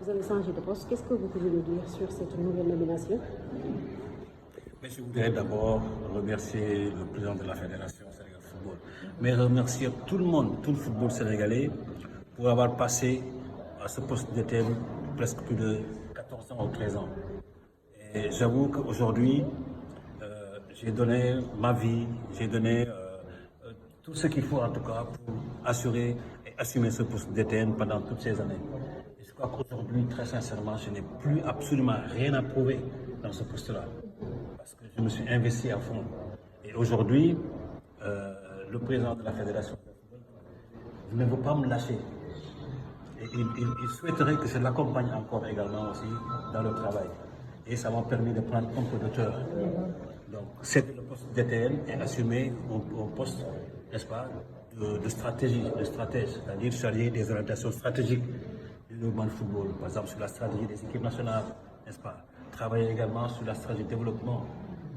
Vous avez changé de poste. Qu'est-ce que vous pouvez nous dire sur cette nouvelle nomination? Mais je voudrais d'abord remercier le président de la Fédération Sénégal Football, mais remercier tout le monde, tout le football sénégalais, pour avoir passé à ce poste de thème presque plus de 14 ans ou 13 ans. Et j'avoue qu'aujourd'hui, j'ai donné ma vie, j'ai donné tout ce qu'il faut en tout cas pour assurer et assumer ce poste d'ETN pendant toutes ces années. Et je crois qu'aujourd'hui, très sincèrement, je n'ai plus absolument rien à prouver dans ce poste-là. Parce que je me suis investi à fond. Et aujourd'hui, le président de la Fédération ne veut pas me lâcher. Et il souhaiterait que je l'accompagne encore également aussi dans le travail. Et ça m'a permis de prendre un peu d'auteur. Donc, c'est le poste d'ETN et assumer un poste, n'est-ce pas, de stratégie, de stratège, c'est-à-dire chargé des orientations stratégiques du développement du football, par exemple sur la stratégie des équipes nationales, n'est-ce pas, travailler également sur la stratégie de développement,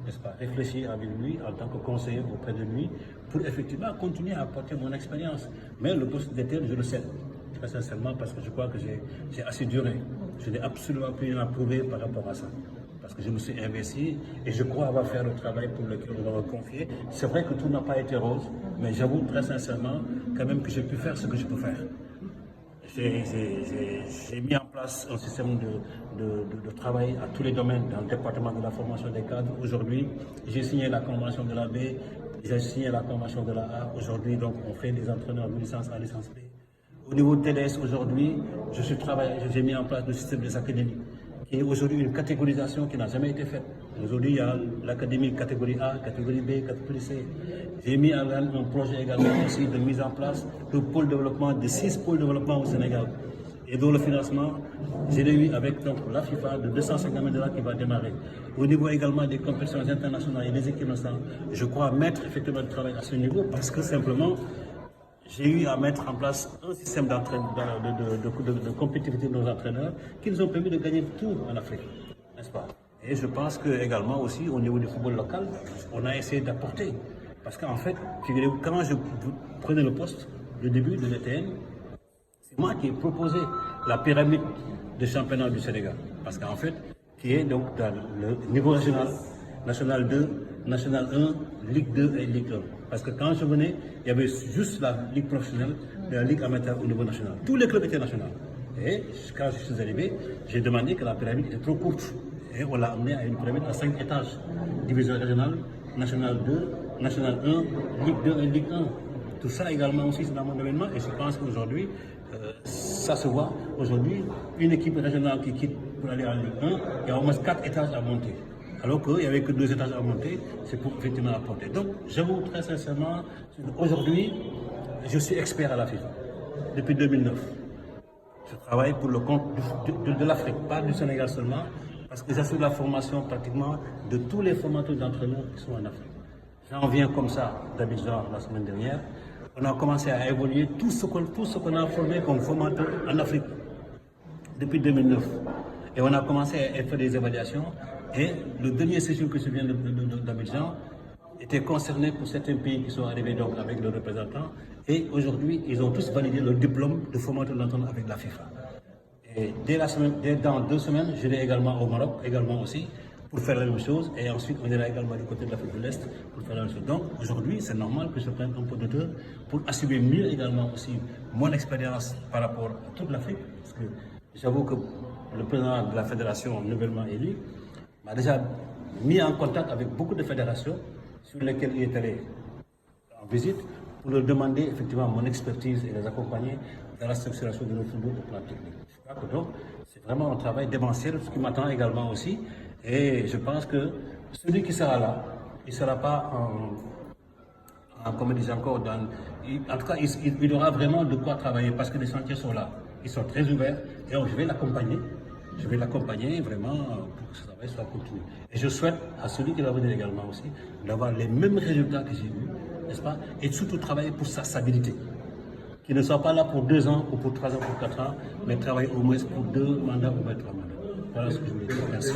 n'est-ce pas, réfléchir avec lui en tant que conseiller auprès de lui pour effectivement continuer à apporter mon expérience. Mais le poste d'ETN, je le sais, très sincèrement, parce que je crois que j'ai assez duré. Je n'ai absolument plus rien à prouver par rapport à ça. Parce que je me suis investi et je crois avoir fait le travail pour lequel on m'a confié. C'est vrai que tout n'a pas été rose, mais j'avoue très sincèrement quand même que j'ai pu faire ce que je peux faire. J'ai mis en place un système de travail à tous les domaines dans le département de la formation des cadres. Aujourd'hui, j'ai signé la convention de la B, j'ai signé la convention de la A. Aujourd'hui, donc, on fait des entraîneurs de licence A, licence B. Au niveau de TDS, aujourd'hui, j'ai mis en place le système des académies, qui est aujourd'hui une catégorisation qui n'a jamais été faite. Aujourd'hui, il y a l'académie catégorie A, catégorie B, catégorie C. J'ai mis en un projet également aussi de mise en place de pôle développement, de 6 pôles de développement au Sénégal. Et dont le financement, j'ai eu avec donc, la FIFA de 250 000 $ qui va démarrer. Au niveau également des compétitions internationales et des équipes nationales, je crois mettre effectivement le travail à ce niveau parce que simplement, j'ai eu à mettre en place un système de compétitivité de nos entraîneurs qui nous ont permis de gagner tout en Afrique, n'est-ce pas? Et je pense que également aussi au niveau du football local, on a essayé d'apporter. Parce qu'en fait, quand je prenais le poste, le début de l'ETN, c'est moi qui ai proposé la pyramide de championnat du Sénégal. Parce qu'en fait, qui est donc dans le niveau régional, National 2, National 1, Ligue 2 et Ligue 1. Parce que quand je venais, il y avait juste la Ligue professionnelle et la Ligue amateur au niveau national. Tous les clubs étaient nationaux. Et quand je suis arrivé, j'ai demandé que la pyramide était trop courte. Et on l'a amené à une pyramide à 5 étages. Division régionale, National 2, National 1, Ligue 2 et Ligue 1. Tout ça également aussi, c'est dans mon événement. Et je pense qu'aujourd'hui, ça se voit. Aujourd'hui, une équipe régionale qui quitte pour aller en Ligue 1, il y a au moins 4 étages à monter. Alors qu'il n'y avait que 2 étages à monter, c'est pour effectivement apporter. Donc, j'avoue très sincèrement, aujourd'hui, je suis expert à la FIFA, depuis 2009. Je travaille pour le compte de l'Afrique, pas du Sénégal seulement, parce que j'assure la formation pratiquement de tous les formateurs d'entraîneurs qui sont en Afrique. J'en viens comme ça d'Abidjan la semaine dernière. On a commencé à évoluer tout ce qu'on a formé comme formateur en Afrique depuis 2009. Et on a commencé à faire des évaluations. Et le dernier séjour que je viens d'Abidjan était concerné pour certains pays qui sont arrivés donc avec leurs représentants. Et aujourd'hui, ils ont tous validé leur diplôme de formateur d'entraîneur avec la FIFA. Et dès dans 2 semaines, je vais également au Maroc, également aussi, pour faire la même chose. Et ensuite, on ira également du côté de l'Afrique de l'Est pour faire la même chose. Donc aujourd'hui, c'est normal que je prenne un peu de temps pour assumer mieux également aussi mon expérience par rapport à toute l'Afrique. Parce que j'avoue que le président de la fédération nouvellement élu m'a déjà mis en contact avec beaucoup de fédérations sur lesquelles il est allé en visite pour leur demander effectivement mon expertise et les accompagner dans la structuration de notre football au plan technique. Je crois que donc c'est vraiment un travail démentiel, ce qui m'attend également aussi. Et je pense que celui qui sera là, il ne sera pas comme je dis encore, en tout cas, il aura vraiment de quoi travailler parce que les chantiers sont là. Ils sont très ouverts et donc, je vais l'accompagner. Je vais l'accompagner vraiment pour que ce travail soit continu. Et je souhaite à celui qui va venir également aussi d'avoir les mêmes résultats que j'ai eus, n'est-ce pas? Et surtout travailler pour sa stabilité. Qu'il ne soit pas là pour 2 ans ou pour 3 ans, pour 4 ans, mais travailler au moins pour 2 mandats ou 3 mandats. Voilà ce que je voulais dire. Merci.